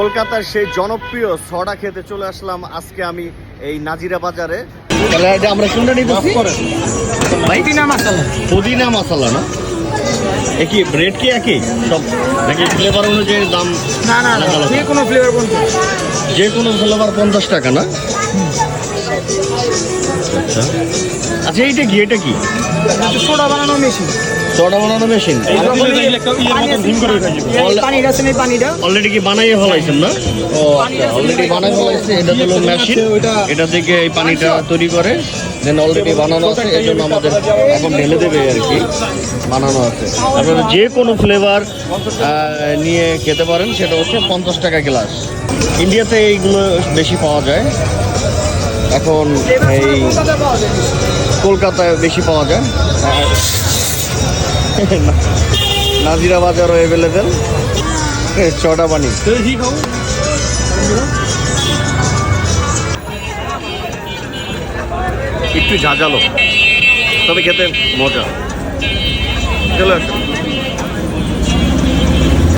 কলকাতার সেই জনপ্রিয় সডা খেতে চলে আসলাম আজকে আমি এই নাজিরা বাজারে। তাহলে এটা আমরা কোনটা নিতেছি? পুদিনা মশলা। পুদিনা মশলা না? কি রেট কি একই সব নাকি ফ্লেভার অনুযায়ী দাম? না না না, যে কোনো ফ্লেভার বলতে। যে কোনো ফ্লেভার 50 টাকা না? আচ্ছা আচ্ছা, এইটা কি? এটা কি? সোডা বানানো মেশিন। সোডা বানানো মেশিন অলরেডি কি বানাইয়ে ফেলাইছেন না? ও আচ্ছা, অলরেডি বানাই ফেলাইছে। এটা হলো মেশিন, এটা থেকে এই পানিটা তৈরি করে, দেন অলরেডি বানানো আছে, এই জন্য আমাদের এখন ঢেলে দেবে আর কি, বানানো আছে। আপনারা যে কোনো ফ্লেভার নিয়ে খেতে পারেন, সেটা হচ্ছে 50 টাকা গ্লাস। ইন্ডিয়াতে এইগুলো বেশি পাওয়া যায়, এখন এই কলকাতায় বেশি পাওয়া যায়। নাজিরা বাজারও অ্যাভেলেবেল সডা পানি। একটু ঝাঁঝালো, তবে খেতে মজা। চলো